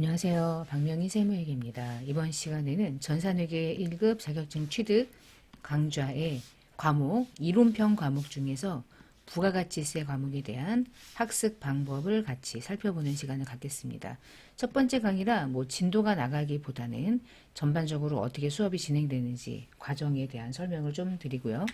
안녕하세요. 박명희 세무회계입니다. 이번 시간에는 전산회계 1급 자격증 취득 강좌의 과목, 이론편 과목 중에서 부가가치세 과목에 대한 학습 방법을 같이 살펴보는 시간을 갖겠습니다. 첫 번째 강의라 진도가 나가기보다는 전반적으로 어떻게 수업이 진행되는지 과정에 대한 설명을 좀 드리고요.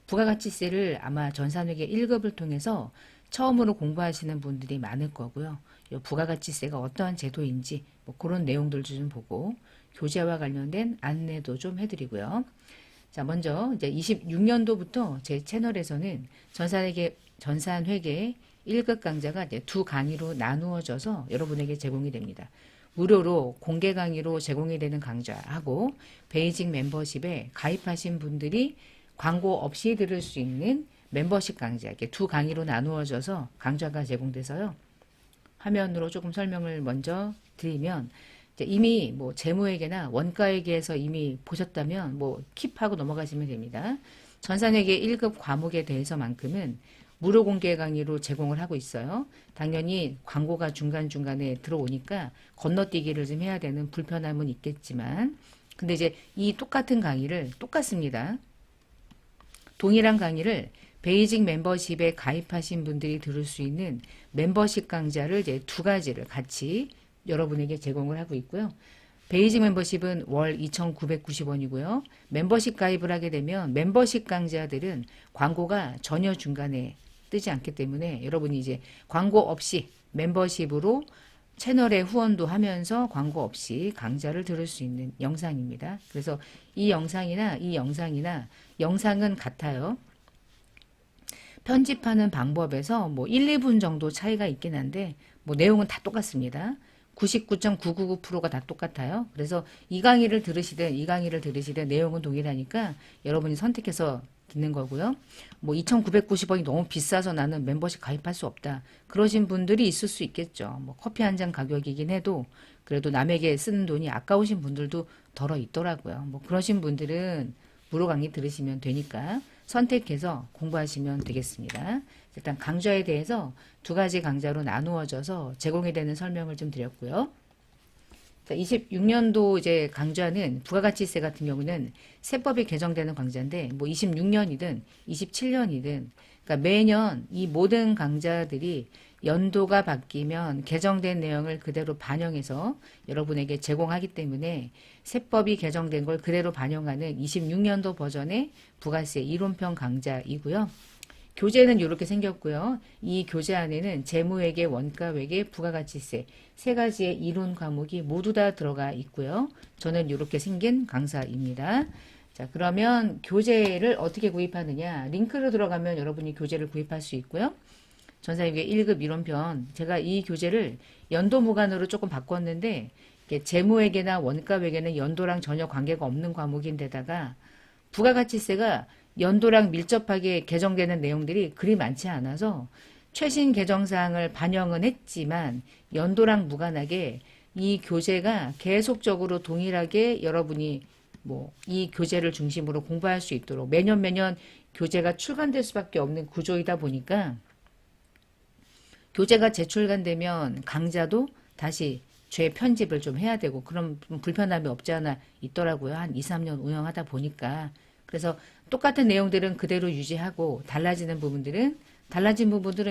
부가가치세를 아마 전산회계 1급을 통해서 처음으로 공부하시는 분들이 많을 거고요. 이 부가가치세가 어떠한 제도인지 그런 내용들도 좀 보고 교재와 관련된 안내도 좀 해드리고요. 자, 먼저 이제 26년도부터 제 채널에서는 전산회계 1급 강좌가 이제 두 강의로 나누어져서 여러분에게 제공이 됩니다. 무료로 공개 강의로 제공이 되는 강좌하고 베이직 멤버십에 가입하신 분들이 광고 없이 들을 수 있는 멤버십 강좌, 이렇게 두 강의로 나누어져서 강좌가 제공돼서요. 화면으로 조금 설명을 먼저 드리면 이미 재무회계나 원가회계에서 이미 보셨다면 킵하고 넘어가시면 됩니다. 전산회계 1급 과목에 대해서만큼은 무료 공개 강의로 제공을 하고 있어요. 당연히 광고가 중간중간에 들어오니까 건너뛰기를 좀 해야 되는 불편함은 있겠지만 근데 이제 이 똑같은 강의를 똑같습니다. 동일한 강의를 베이직 멤버십에 가입하신 분들이 들을 수 있는 멤버십 강좌를 이제 두 가지를 같이 여러분에게 제공을 하고 있고요. 베이직 멤버십은 월 2,990원이고요. 멤버십 가입을 하게 되면 멤버십 강좌들은 광고가 전혀 중간에 뜨지 않기 때문에 여러분이 이제 광고 없이 멤버십으로 채널에 후원도 하면서 광고 없이 강좌를 들을 수 있는 영상입니다. 그래서 이 영상이나 영상은 같아요. 편집하는 방법에서 1, 2분 정도 차이가 있긴 한데 내용은 다 똑같습니다. 99.999%가 다 똑같아요. 그래서 이 강의를 들으시든 내용은 동일하니까 여러분이 선택해서 듣는 거고요. 2,990원이 너무 비싸서 나는 멤버십 가입할 수 없다. 그러신 분들이 있을 수 있겠죠. 커피 한 잔 가격이긴 해도 그래도 남에게 쓰는 돈이 아까우신 분들도 덜어 있더라고요. 그러신 분들은 무료 강의 들으시면 되니까 선택해서 공부하시면 되겠습니다. 일단 강좌에 대해서 두 가지 강좌로 나누어져서 제공이 되는 설명을 좀 드렸고요. 자, 26년도 이제 강좌는 부가가치세 같은 경우는 세법이 개정되는 강좌인데 26년이든 27년이든 그러니까 매년 이 모든 강좌들이 연도가 바뀌면 개정된 내용을 그대로 반영해서 여러분에게 제공하기 때문에 세법이 개정된 걸 그대로 반영하는 26년도 버전의 부가세 이론편 강좌이고요. 교재는 이렇게 생겼고요. 이 교재 안에는 재무회계, 원가회계, 부가가치세 세 가지의 이론 과목이 모두 다 들어가 있고요. 저는 이렇게 생긴 강사입니다. 자, 그러면 교재를 어떻게 구입하느냐? 링크로 들어가면 여러분이 교재를 구입할 수 있고요. 전산회계 1급 이론편 제가 이 교재를 연도 무관으로 조금 바꿨는데 재무회계나 원가회계는 연도랑 전혀 관계가 없는 과목인데다가 부가가치세가 연도랑 밀접하게 개정되는 내용들이 그리 많지 않아서 최신 개정사항을 반영은 했지만 연도랑 무관하게 이 교재가 계속적으로 동일하게 여러분이 이 교재를 중심으로 공부할 수 있도록 매년 교재가 출간될 수밖에 없는 구조이다 보니까 교재가 재출간되면 강좌도 다시 재편집을 좀 해야 되고 그런 불편함이 없지 않아 있더라고요. 한 2, 3년 운영하다 보니까. 그래서 똑같은 내용들은 그대로 유지하고 달라진 부분들은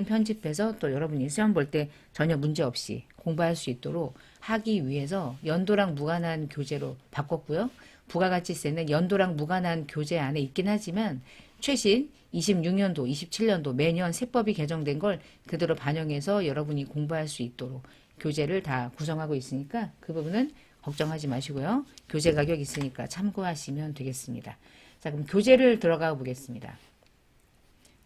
편집해서 또 여러분이 시험 볼 때 전혀 문제 없이 공부할 수 있도록 하기 위해서 연도랑 무관한 교재로 바꿨고요. 부가가치세는 연도랑 무관한 교재 안에 있긴 하지만 최신 26년도, 27년도 매년 세법이 개정된 걸 그대로 반영해서 여러분이 공부할 수 있도록 교재를 다 구성하고 있으니까 그 부분은 걱정하지 마시고요. 교재 가격 있으니까 참고하시면 되겠습니다. 자, 그럼 교재를 들어가 보겠습니다.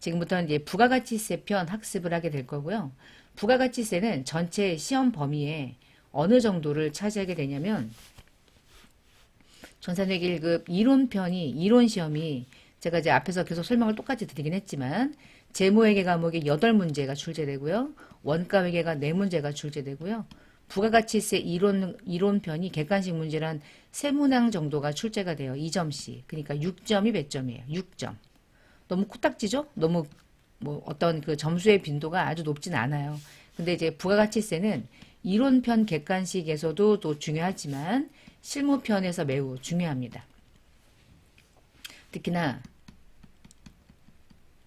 지금부터 이제 부가가치세 편 학습을 하게 될 거고요. 부가가치세는 전체 시험 범위에 어느 정도를 차지하게 되냐면 전산회계 1급 이론 시험이 제가 이제 앞에서 계속 설명을 똑같이 드리긴 했지만 재무회계 과목이 8문제가 출제되고요. 원가회계가 4문제가 출제되고요. 부가가치세 이론편이 객관식 문제란 3문항 정도가 출제가 돼요. 2점씩. 그러니까 6점이 몇 점이에요? 6점. 너무 코딱지죠? 너무 어떤 그 점수의 빈도가 아주 높진 않아요. 근데 이제 부가가치세는 이론편 객관식에서도 또 중요하지만 실무편에서 매우 중요합니다. 특히나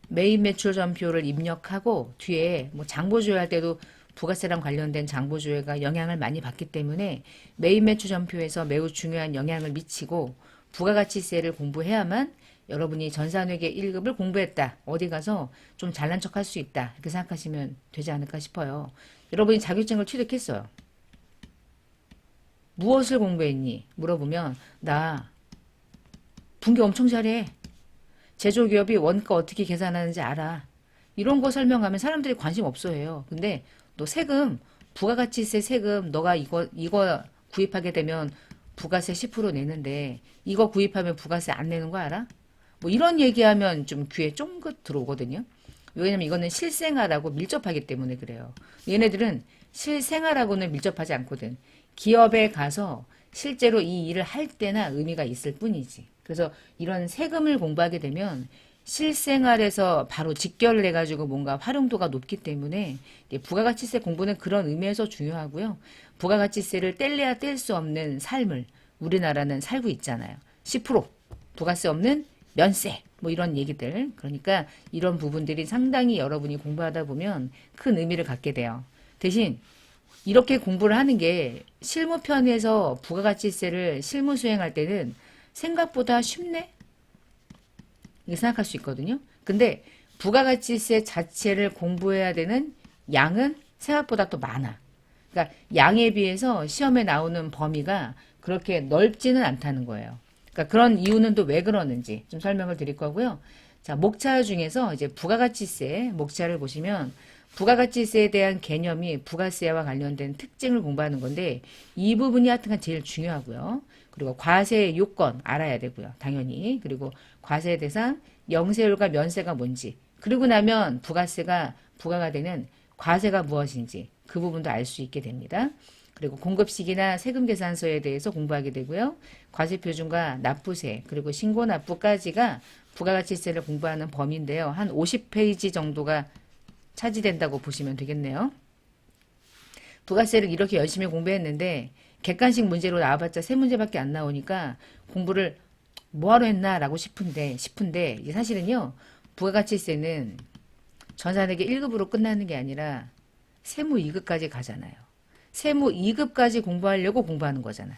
매입 매출 전표를 입력하고 뒤에 뭐 장부 조회할 때도 부가세랑 관련된 장부 조회가 영향을 많이 받기 때문에 매입 매출 전표에서 매우 중요한 영향을 미치고 부가가치세를 공부해야만 여러분이 전산회계 1급을 공부했다. 어디 가서 좀 잘난 척할 수 있다. 이렇게 생각하시면 되지 않을까 싶어요. 여러분이 자격증을 취득했어요. 무엇을 공부했니? 물어보면 나 분기 엄청 잘해. 제조기업이 원가 어떻게 계산하는지 알아. 이런 거 설명하면 사람들이 관심 없어 해요. 근데 너 세금, 부가가치세 세금 너가 이거 구입하게 되면 부가세 10% 내는데 이거 구입하면 부가세 안 내는 거 알아? 뭐 이런 얘기하면 좀 귀에 쫑긋 들어오거든요. 왜냐면 이거는 실생활하고 밀접하기 때문에 그래요. 얘네들은 실생활하고는 밀접하지 않거든. 기업에 가서 실제로 이 일을 할 때나 의미가 있을 뿐이지. 그래서 이런 세금을 공부하게 되면 실생활에서 바로 직결을 해가지고 뭔가 활용도가 높기 때문에 부가가치세 공부는 그런 의미에서 중요하고요. 부가가치세를 뗄래야 뗄 수 없는 삶을 우리나라는 살고 있잖아요. 10% 부가세 없는 면세 뭐 이런 얘기들. 그러니까 이런 부분들이 상당히 여러분이 공부하다 보면 큰 의미를 갖게 돼요. 대신 이렇게 공부를 하는 게 실무편에서 부가가치세를 실무 수행할 때는 생각보다 쉽네? 이렇게 생각할 수 있거든요. 근데 부가가치세 자체를 공부해야 되는 양은 생각보다 또 많아. 그러니까 양에 비해서 시험에 나오는 범위가 그렇게 넓지는 않다는 거예요. 그러니까 그런 이유는 또 왜 그러는지 좀 설명을 드릴 거고요. 자, 목차 중에서 이제 부가가치세 목차를 보시면 부가가치세에 대한 개념이 부가세와 관련된 특징을 공부하는 건데 이 부분이 하여튼간 제일 중요하고요. 그리고 과세 요건 알아야 되고요. 당연히. 그리고 과세 대상, 영세율과 면세가 뭔지. 그리고 나면 부가가 되는 과세가 무엇인지 그 부분도 알 수 있게 됩니다. 그리고 공급식이나 세금 계산서에 대해서 공부하게 되고요. 과세표준과 납부세 그리고 신고납부까지가 부가가치세를 공부하는 범위인데요. 한 50페이지 정도가 차지된다고 보시면 되겠네요. 부가세를 이렇게 열심히 공부했는데 객관식 문제로 나와봤자 3문제밖에 안 나오니까 공부를 뭐하러 했나 라고 싶은데 이게 사실은요. 부가가치세는 전산회계 1급으로 끝나는 게 아니라 세무 2급까지 가잖아요. 세무 2급까지 공부하려고 공부하는 거잖아.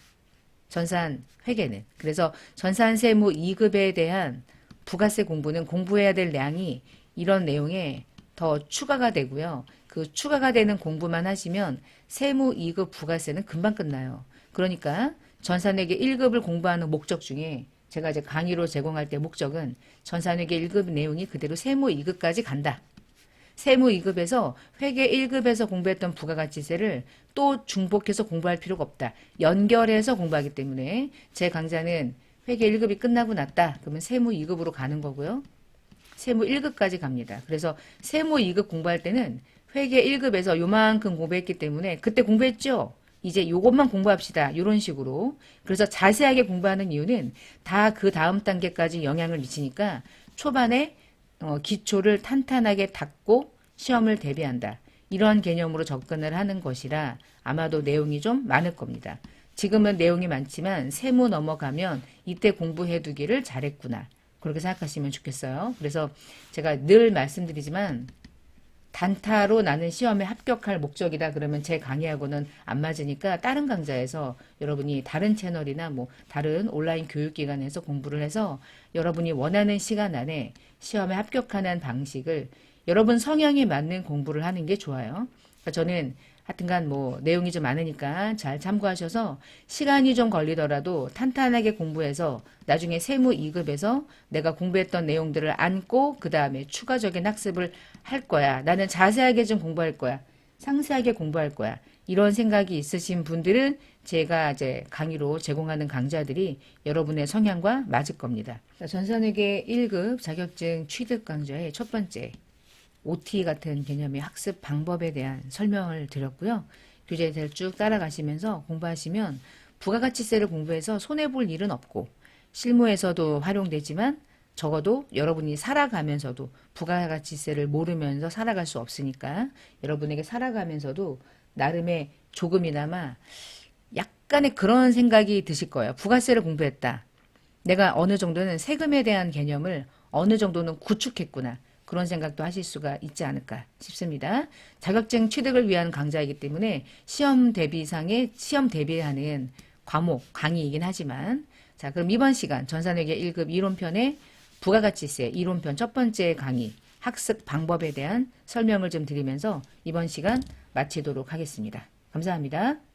전산회계는. 그래서 전산세무 2급에 대한 부가세 공부는 공부해야 될 양이 이런 내용에 더 추가가 되고요. 그 추가가 되는 공부만 하시면 세무 2급 부가세는 금방 끝나요. 그러니까 전산회계 1급을 공부하는 목적 중에 제가 이제 강의로 제공할 때 목적은 전산회계 1급 내용이 그대로 세무 2급까지 간다. 세무 2급에서 회계 1급에서 공부했던 부가가치세를 또 중복해서 공부할 필요가 없다. 연결해서 공부하기 때문에 제 강좌는 회계 1급이 끝나고 났다. 그러면 세무 2급으로 가는 거고요. 세무 1급까지 갑니다. 그래서 세무 2급 공부할 때는 회계 1급에서 요만큼 공부했기 때문에 그때 공부했죠? 이제 요것만 공부합시다. 이런 식으로. 그래서 자세하게 공부하는 이유는 다 그 다음 단계까지 영향을 미치니까 초반에 기초를 탄탄하게 닦고 시험을 대비한다. 이런 개념으로 접근을 하는 것이라 아마도 내용이 좀 많을 겁니다. 지금은 내용이 많지만 세무 넘어가면 이때 공부해두기를 잘했구나. 그렇게 생각하시면 좋겠어요. 그래서 제가 늘 말씀드리지만 단타로 나는 시험에 합격할 목적이다 그러면 제 강의하고는 안 맞으니까 다른 강좌에서 여러분이 다른 채널이나 뭐 다른 온라인 교육기관에서 공부를 해서 여러분이 원하는 시간 안에 시험에 합격하는 방식을 여러분 성향에 맞는 공부를 하는 게 좋아요. 그러니까 저는 하여튼간 뭐 내용이 좀 많으니까 잘 참고하셔서 시간이 좀 걸리더라도 탄탄하게 공부해서 나중에 세무 2급에서 내가 공부했던 내용들을 안고 그 다음에 추가적인 학습을 할 거야. 나는 자세하게 좀 공부할 거야. 상세하게 공부할 거야. 이런 생각이 있으신 분들은 제가 이제 강의로 제공하는 강좌들이 여러분의 성향과 맞을 겁니다. 전산회계 1급 자격증 취득 강좌의 첫 번째 OT 같은 개념의 학습 방법에 대한 설명을 드렸고요. 교재를 쭉 따라가시면서 공부하시면 부가가치세를 공부해서 손해볼 일은 없고 실무에서도 활용되지만 적어도 여러분이 살아가면서도 부가가치세를 모르면서 살아갈 수 없으니까 여러분에게 살아가면서도 나름의 조금이나마 약간의 그런 생각이 드실 거예요. 부가세를 공부했다. 내가 어느 정도는 세금에 대한 개념을 어느 정도는 구축했구나. 그런 생각도 하실 수가 있지 않을까 싶습니다. 자격증 취득을 위한 강좌이기 때문에 시험 대비상의 시험 대비하는 과목, 강의이긴 하지만 자, 그럼 이번 시간 전산회계 1급 이론편의 부가가치세 이론편 첫 번째 강의 학습 방법에 대한 설명을 좀 드리면서 이번 시간 마치도록 하겠습니다. 감사합니다.